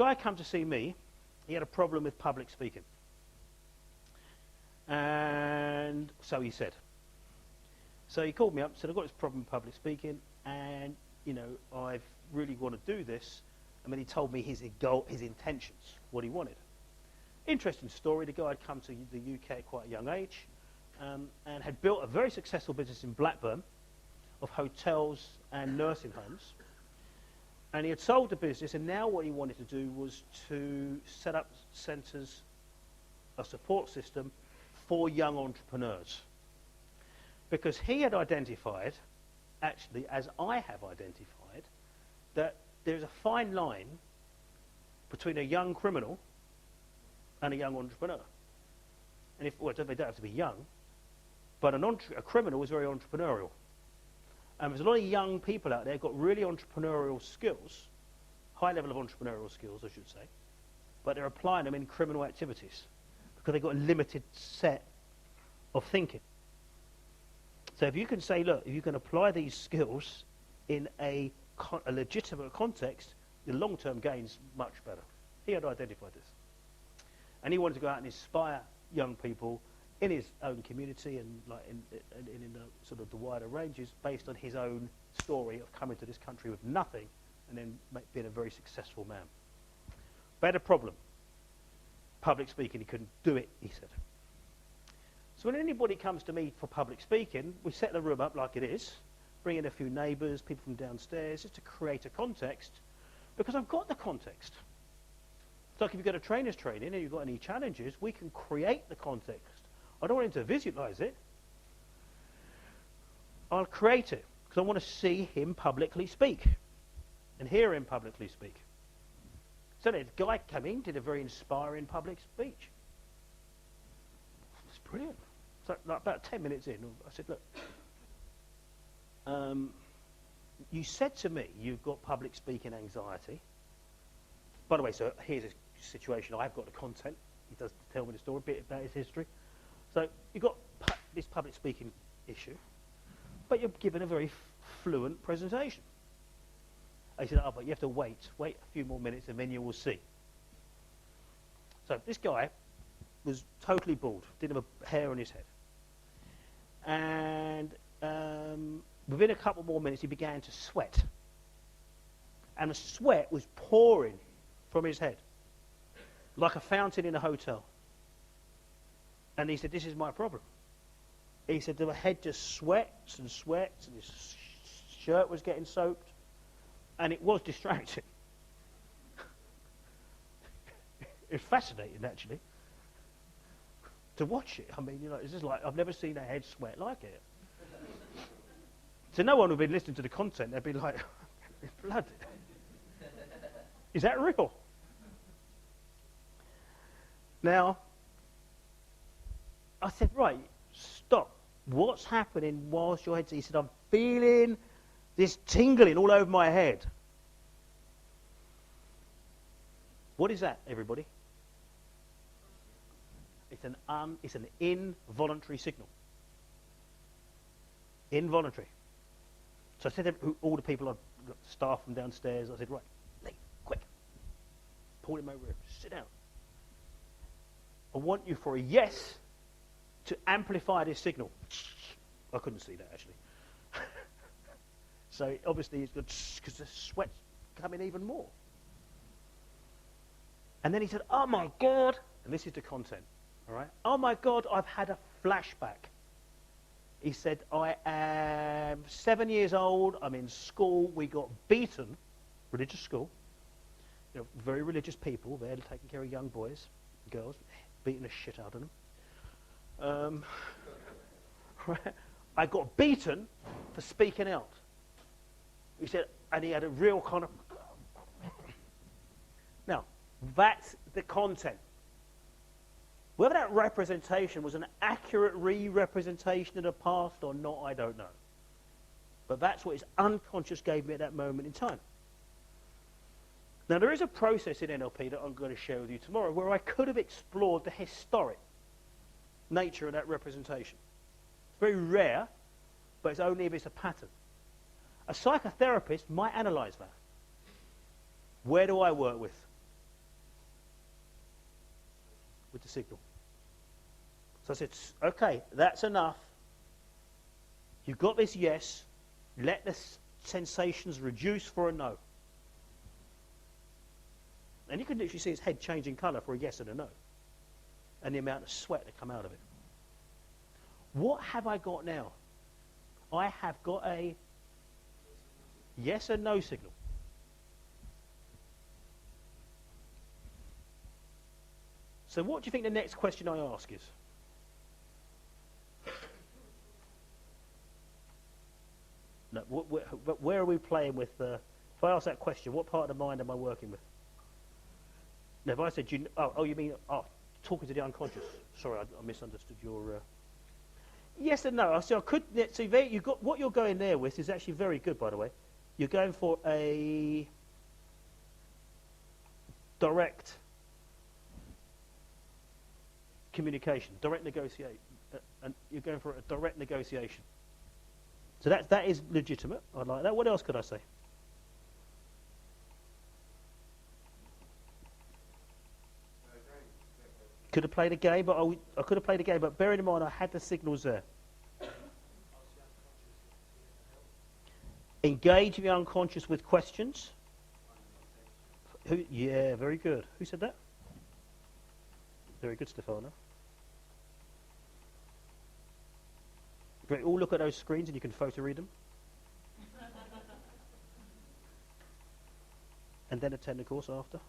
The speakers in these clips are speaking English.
Guy come to see me. He had a problem with public speaking. And so he said. So he called me up and said, I've got this problem with public speaking, and, you know, I really want to do this. And then he told me his goal, his intentions, what he wanted. Interesting story. The guy had come to the UK at quite a young age and had built a very successful business in Blackburn of hotels and nursing homes. And he had sold the business, and now what he wanted to do was to set up centres, a support system for young entrepreneurs. Because he had identified, actually, as I have identified, that there's a fine line between a young criminal and a young entrepreneur. And if, well, they don't have to be young, but a criminal is very entrepreneurial. And there's a lot of young people out there who've got really entrepreneurial skills, high level of entrepreneurial skills, I should say, but they're applying them in criminal activities because they've got a limited set of thinking. So if you can say, look, if you can apply these skills in a legitimate context, the long-term gain's much better. He had identified this. And he wanted to go out and inspire young people in his own community and like in the sort of the wider ranges based on his own story of coming to this country with nothing and then being a very successful man. But had a problem. Public speaking, he couldn't do it, he said. So when anybody comes to me for public speaking, we set the room up like it is, bring in a few neighbours, people from downstairs, just to create a context, because I've got the context. It's like if you go to trainers training and you've got any challenges, we can create the context. I don't want him to visualise it. I'll create it, because I want to see him publicly speak and hear him publicly speak. So the guy came in, did a very inspiring public speech. It's brilliant. So like about 10 minutes in, I said, look, you said to me you've got public speaking anxiety. By the way, so here's a situation. I've got the content. He does tell me the story, a bit about his history. So you've got this public speaking issue, but you're given a very fluent presentation. I said, oh, but you have to wait a few more minutes and then you will see. So this guy was totally bald, didn't have a hair on his head. And within a couple more minutes he began to sweat. And the sweat was pouring from his head, like a fountain in a hotel. And he said, this is my problem. He said, the head just sweats and sweats, and his shirt was getting soaked, and it was distracting. It's fascinating, actually, to watch it. I mean, you know, it's just like, I've never seen a head sweat like it. So no one would have been listening to the content. They'd be like, blood. Is that real? Now, I said, right, stop. What's happening whilst your head's... He said, I'm feeling this tingling all over my head. What is that, everybody? It's an involuntary signal. Involuntary. So I said to all the people, staff from downstairs, I said, right, Lee, quick. Pulled him over here, sit down. I want you for a yes to amplify this signal. I couldn't see that, actually. So obviously it's good because the sweat's coming even more. And then he said, oh my God, and this is the content, all right? Oh my God, I've had a flashback. He said, I am 7 years old, I'm in school, we got beaten, religious school, you know, very religious people there taking care of young boys, girls, beating the shit out of them. Right? I got beaten for speaking out. He said, and he had a real kind of... Now, that's the content. Whether that representation was an accurate re-representation of the past or not, I don't know. But that's what his unconscious gave me at that moment in time. Now, there is a process in NLP that I'm going to share with you tomorrow where I could have explored the historic nature of that representation. It's very rare, but it's only if it's a pattern. A psychotherapist might analyse that. Where do I work with? with the signal. So I said, okay, that's enough. You've got this yes. Let the sensations reduce for a no. And you can literally see his head changing colour for a yes and a no. And the amount of sweat that come out of it. What have I got now? I have got a yes and no signal. So what do you think the next question I ask is? No, where are we playing with? If I ask that question, what part of the mind am I working with? Now, if I said, you mean talking to the unconscious? Sorry, I misunderstood your. Yes and no. I could see there. You got what you're going there with is actually very good, by the way. You're going for a direct communication, direct negotiation, and you're going for a direct negotiation. So that is legitimate. I like that. What else could I say? Could have played a game, but I could have played a game. But bearing in mind, I had the signals there. Engage the unconscious with questions. Yeah, very good. Who said that? Very good, Stefano. Great. All look at those screens and you can photo read them. And then attend the course after.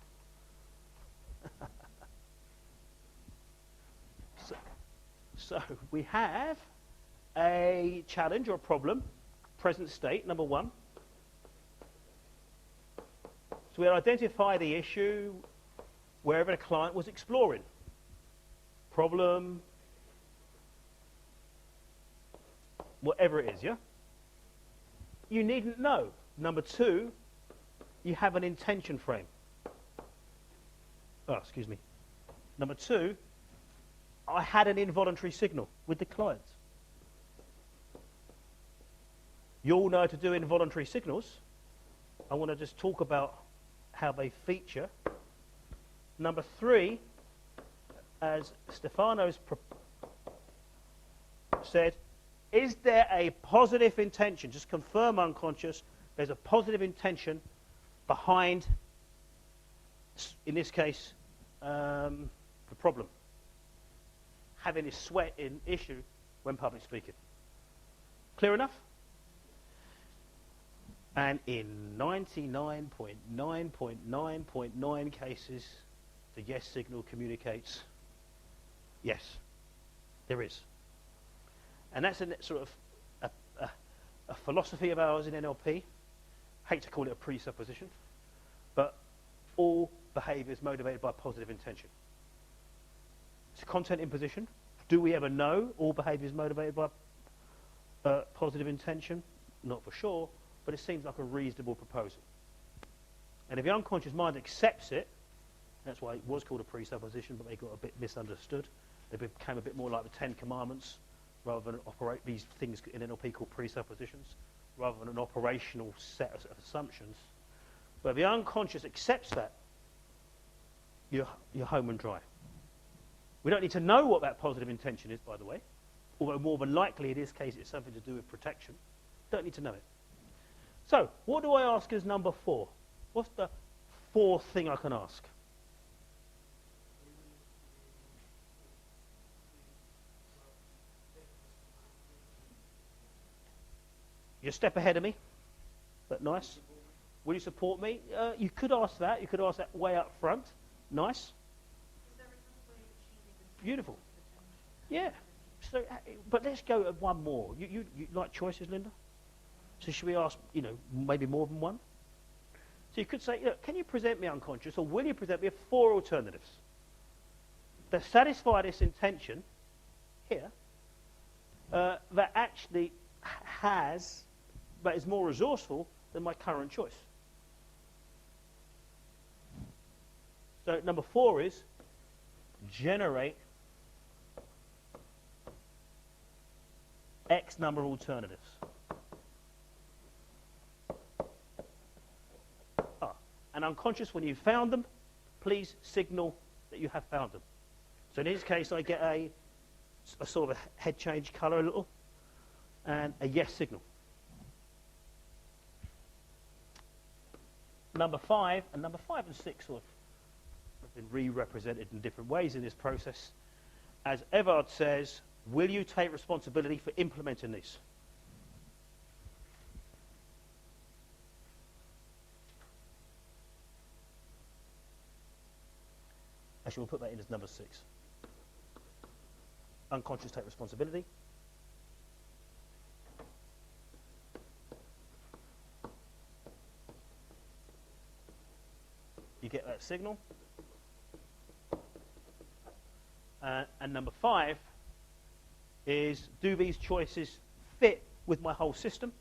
So we have a challenge or a problem, present state, number one. So we identify the issue wherever the client was exploring. Problem, whatever it is, yeah? You needn't know. Number two, you have an intention frame. Oh, excuse me. Number two, I had an involuntary signal with the client. You all know how to do involuntary signals. I want to just talk about how they feature. Number three, as Stefano's said, is there a positive intention? Just confirm unconscious. There's a positive intention behind, in this case, the problem. Having this sweat in issue when public speaking. Clear enough? And in 99.9.9.9 cases, the yes signal communicates yes, there is. And that's a sort of a philosophy of ours in NLP. Hate to call it a presupposition, but all behaviour is motivated by positive intention. It's a content imposition. Do we ever know all behaviour is motivated by positive intention? Not for sure, but it seems like a reasonable proposal. And if the unconscious mind accepts it, that's why it was called a presupposition, but they got a bit misunderstood. They became a bit more like the Ten Commandments, rather than operate these things in NLP called presuppositions, rather than an operational set of assumptions. But if the unconscious accepts that, you're home and dry. We don't need to know what that positive intention is, by the way, although more than likely in this case it's something to do with protection. Don't need to know it. So, what do I ask as number four? What's the fourth thing I can ask? You're a step ahead of me, but nice. Will you support me? You could ask that. You could ask that way up front. Nice. Beautiful. Yeah. So, but let's go at one more. You like choices, Linda? So should we ask, maybe more than one? So you could say, look, can you present me unconscious, or will you present me four alternatives that satisfy this intention here, that actually that is more resourceful than my current choice? So number four is generate X number of alternatives. And unconscious, when you found them, please signal that you have found them. So in his case, I get a sort of a head change colour a little, and a yes signal. Number 5 and 6 sort of have been re-represented in different ways in this process. As Evard says, will you take responsibility for implementing these? Actually, we'll put that in as number 6. Unconscious take responsibility. You get that signal. And number 5 is, do these choices fit with my whole system?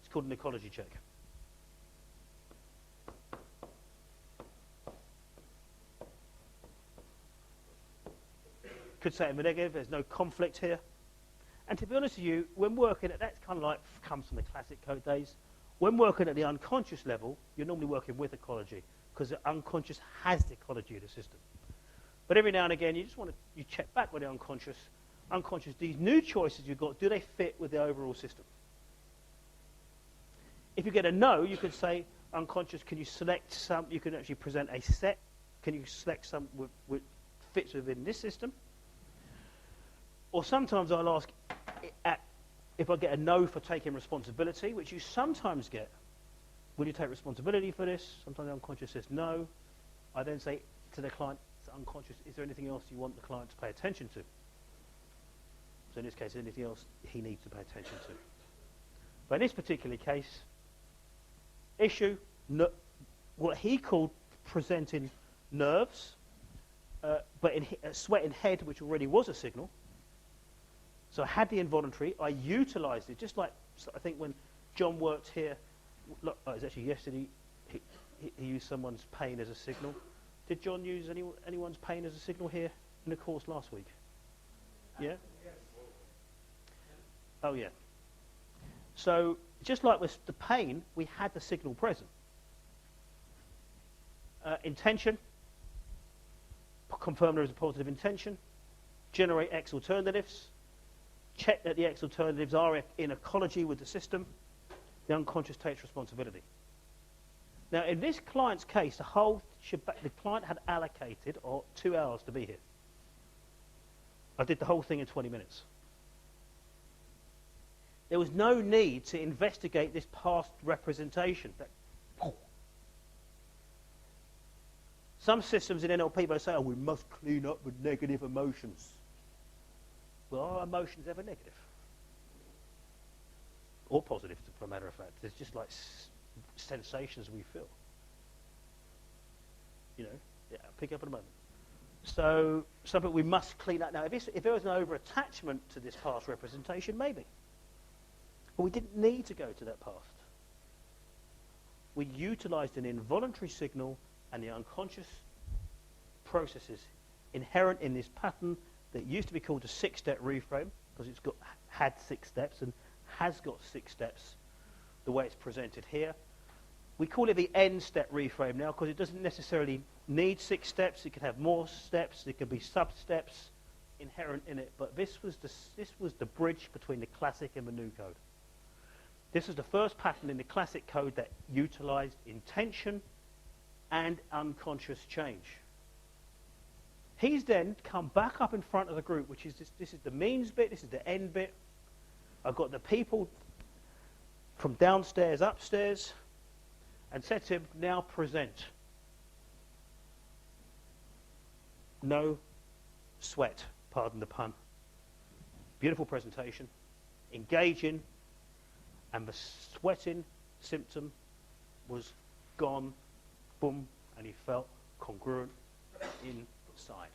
It's called an ecology check. Could say I'm a negative, there's no conflict here. And to be honest with you, when working at, that's kind of like, comes from the classic code days. When working at the unconscious level, you're normally working with ecology, because the unconscious has the ecology of the system. But every now and again, you just want to, you check back with the unconscious, these new choices you've got, do they fit with the overall system? If you get a no, you could say, unconscious, can you select some, you can actually present a set, can you select some which fits within this system? Or sometimes I'll ask, if I get a no for taking responsibility, which you sometimes get, will you take responsibility for this? Sometimes the unconscious says no. I then say to the client, it's unconscious, is there anything else you want the client to pay attention to? So in this case, anything else he needs to pay attention to. But in this particular case, issue, what he called presenting nerves, but a sweat in head, which already was a signal. So I had the involuntary, I utilised it, just like, I think when John worked here, look, it was actually yesterday, he used someone's pain as a signal. Did John use anyone's pain as a signal here in the course last week? Yeah? Oh, yeah. So, just like with the pain, we had the signal present. Intention, confirm there is a positive intention, generate X alternatives, check that the X alternatives are in ecology with the system, the unconscious takes responsibility. Now, in this client's case, the client had allocated 2 hours to be here. I did the whole thing in 20 minutes. There was no need to investigate this past representation. Some systems in NLP will say, oh, we must clean up with negative emotions. Well, are emotions ever negative? Or positive, for a matter of fact. There's just like sensations we feel. You know, yeah, I'll pick up in a moment. So, something we must clean up. Now, if there was an over-attachment to this past representation, maybe. But we didn't need to go to that past. We utilised an involuntary signal and the unconscious processes inherent in this pattern that used to be called a 6-step reframe, because it's had 6 steps and has got 6 steps, the way it's presented here. We call it the n-step reframe now, because it doesn't necessarily need 6 steps. It could have more steps. It could be sub-steps inherent in it. But this was the bridge between the classic and the new code. This is the first pattern in the classic code that utilised intention and unconscious change. He's then come back up in front of the group, which is this is the means bit, this is the end bit. I've got the people from downstairs, upstairs, and said to him, now present. No sweat, pardon the pun. Beautiful presentation, engaging, and the sweating symptom was gone, boom, and he felt congruent inside.